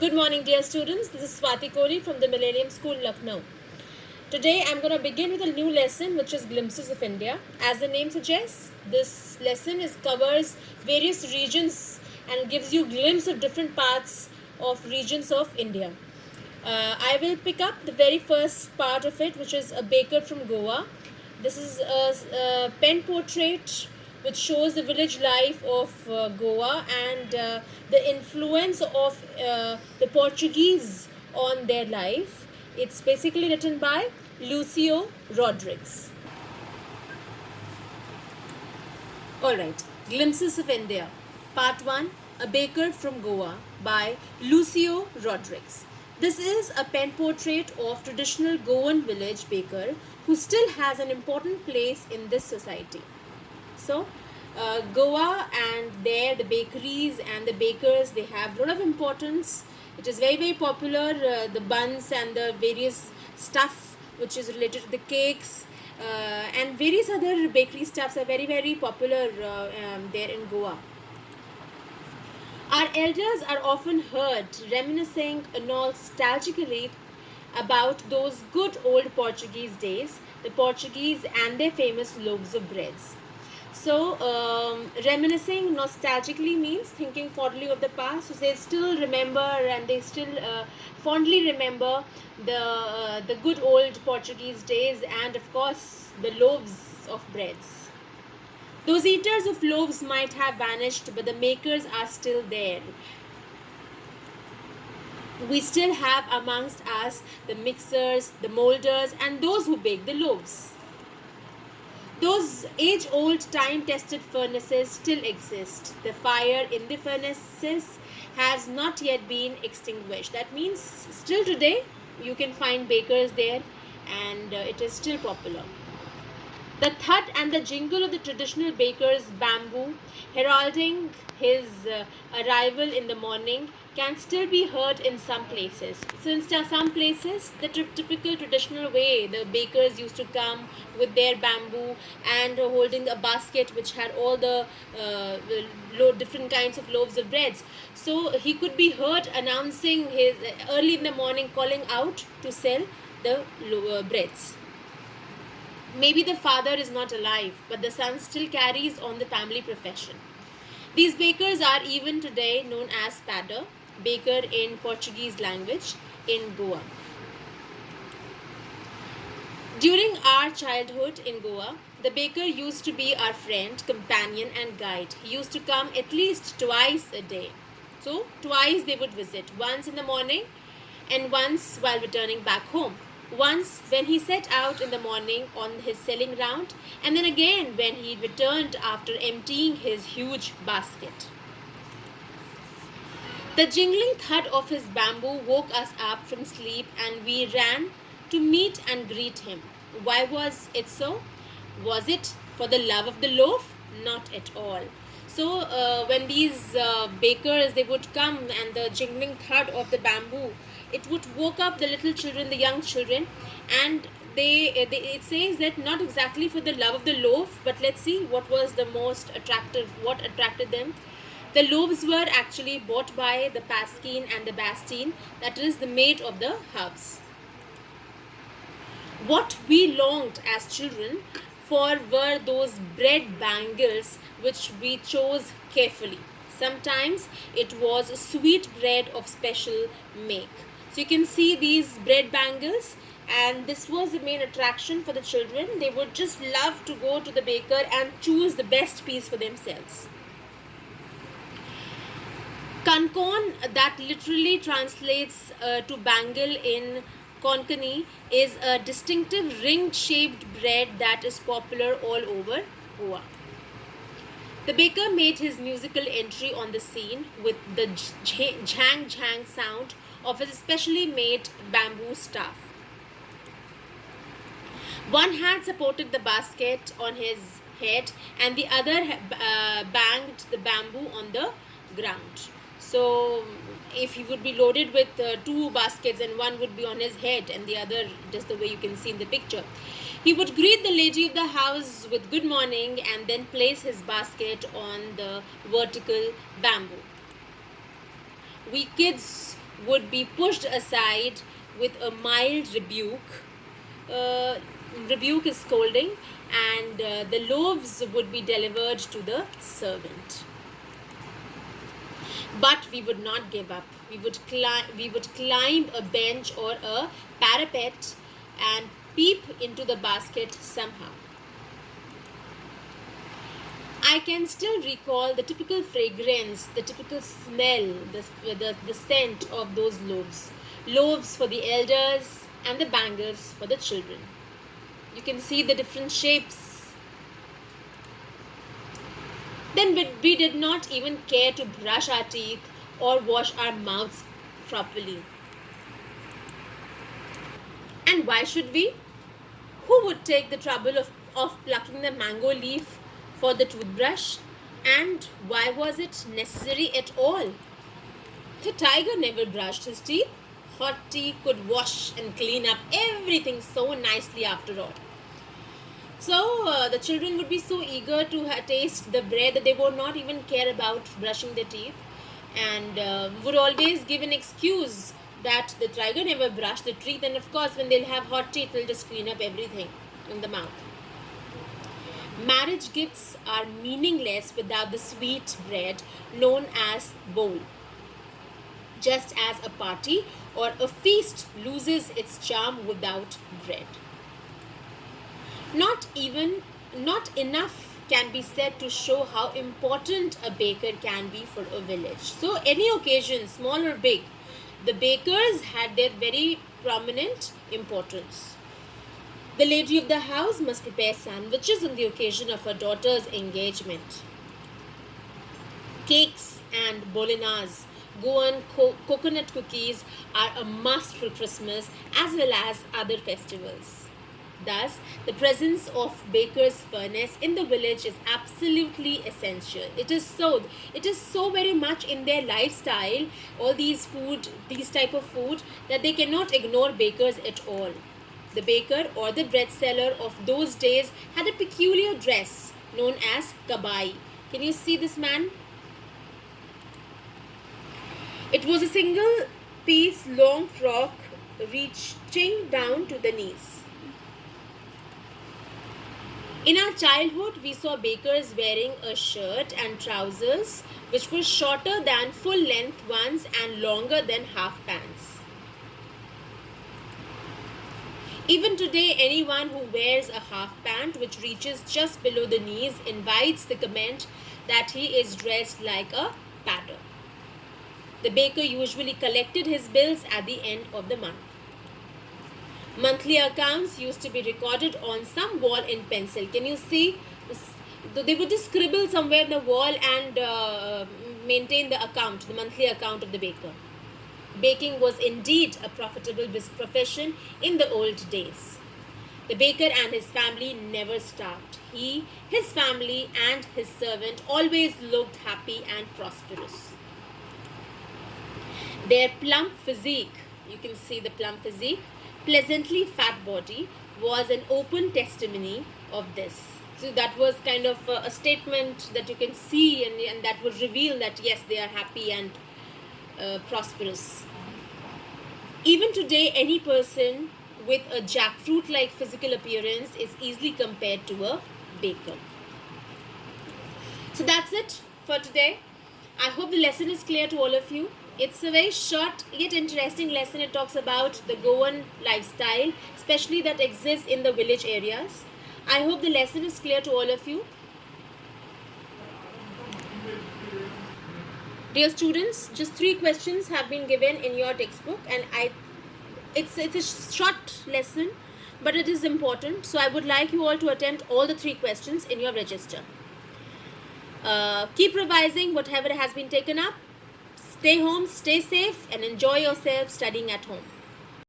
Good morning, dear students. This is Swati Kori from the Millennium School, Lucknow. Today, I'm going to begin with a new lesson, which is Glimpses of India. As the name suggests, this lesson covers various regions and gives you glimpse of different parts of regions of India. I will pick up the very first part of it, which is a baker from Goa. This is a pen portrait which shows the village life of Goa and the influence of the Portuguese on their life. It's basically written by Lucio Rodrigues. Alright, Glimpses of India. Part 1, A Baker from Goa by Lucio Rodrigues. This is a pen portrait of traditional Goan village baker who still has an important place in this society. So, Goa and there the bakeries and the bakers, they have a lot of importance. It is very, very popular, the buns and the various stuff which is related to the cakes and various other bakery stuffs are very, very popular there in Goa. Our elders are often heard reminiscing nostalgically about those good old Portuguese days, the Portuguese and their famous loaves of breads. So, reminiscing nostalgically means thinking fondly of the past. So they still remember and they still fondly remember the good old Portuguese days and, of course, the loaves of breads. Those eaters of loaves might have vanished, but the makers are still there. We still have amongst us the mixers, the molders, and those who bake the loaves. Those age-old, time-tested furnaces still exist. The fire in the furnaces has not yet been extinguished. That means still today you can find bakers there and it is still popular. The thud and the jingle of the traditional baker's bamboo heralding his arrival in the morning can still be heard in some places. So in some places, the typical traditional way the bakers used to come with their bamboo and holding a basket which had all the different kinds of loaves of breads. So he could be heard announcing his early in the morning, calling out to sell the breads. Maybe the father is not alive, but the son still carries on the family profession. These bakers are even today known as padder, baker in Portuguese language, in Goa. During our childhood in Goa, the baker used to be our friend, companion, and guide. He used to come at least twice a day. So, twice they would visit, once in the morning and once while returning back home. Once when he set out in the morning on his selling round, and then again when he returned after emptying his huge basket. The jingling thud of his bamboo woke us up from sleep and we ran to meet and greet him. Why was it so? Was it for the love of the loaf? Not at all. So when these bakers, they would come and the jingling thud of the bamboo, it would woke up the little children, the young children, and it says that not exactly for the love of the loaf, but let's see what was the most attractive, what attracted them. The loaves were actually bought by the Pasquin and the Bastine, that is the maid of the house. What we longed as children for were those bread bangles which we chose carefully. Sometimes it was sweet bread of special make. So you can see these bread bangles, and this was the main attraction for the children. They would just love to go to the baker and choose the best piece for themselves. Kankon, that literally translates to bangle in Konkani, is a distinctive ring-shaped bread that is popular all over Goa. The baker made his musical entry on the scene with the jhang jhang sound of his specially made bamboo staff. One hand supported the basket on his head and the other banged the bamboo on the ground. So if he would be loaded with two baskets and one would be on his head and the other just the way you can see in the picture, he would greet the lady of the house with good morning and then place his basket on the vertical bamboo. We kids would be pushed aside with a mild rebuke. Uh, Rebuke is scolding, and the loaves would be delivered to the servant. But we would not give up. We would climb a bench or a parapet and peep into the basket somehow. I can still recall the typical fragrance, the typical smell, the scent of those loaves. Loaves for the elders and the bangles for the children. You can see the different shapes. Then we did not even care to brush our teeth or wash our mouths properly. And why should we? Who would take the trouble of plucking the mango leaf for the toothbrush? And why was it necessary at all? The tiger never brushed his teeth. Hot tea could wash and clean up everything so nicely after all. So the children would be so eager to taste the bread that they would not even care about brushing their teeth, and would always give an excuse that the tiger never brushed the teeth, and of course when they'll have hot tea, they'll just clean up everything in the mouth. Marriage gifts are meaningless without the sweet bread known as bowl. Just as a party or a feast loses its charm without bread. Not enough can be said to show how important a baker can be for a village. So any occasion, small or big, the bakers had their very prominent importance. The lady of the house must prepare sandwiches on the occasion of her daughter's engagement. Cakes and bolinas, Goan coconut cookies are a must for Christmas as well as other festivals. Thus, the presence of baker's furnace in the village is absolutely essential. It is so very much in their lifestyle, all these type of food, that they cannot ignore bakers at all. The baker or the bread seller of those days had a peculiar dress known as kabai. Can you see this man? It was a single piece long frock reaching down to the knees. In our childhood, we saw bakers wearing a shirt and trousers which were shorter than full length ones and longer than half pants. Even today, anyone who wears a half pant which reaches just below the knees invites the comment that he is dressed like a padder. The baker usually collected his bills at the end of the month. Monthly accounts used to be recorded on some wall in pencil. Can you see? They would just scribble somewhere in the wall and maintain the account, the monthly account of the baker. Baking was indeed a profitable profession in the old days. The baker and his family never starved. He, his family, and his servant always looked happy and prosperous. Their plump physique, you can see the plump physique, pleasantly fat body, was an open testimony of this. So that was kind of a statement that you can see, and that would reveal that yes, they are happy and prosperous. Even today, any person with a jackfruit-like physical appearance is easily compared to a baker. So that's it for today. I hope the lesson is clear to all of you. It's a very short yet interesting lesson. It talks about the Goan lifestyle, especially that exists in the village areas. I hope the lesson is clear to all of you. Dear students, just 3 questions have been given in your textbook, and it's a short lesson, but it is important. So I would like you all to attempt all the 3 questions in your register. Keep revising whatever has been taken up. Stay home, stay safe, and enjoy yourself studying at home.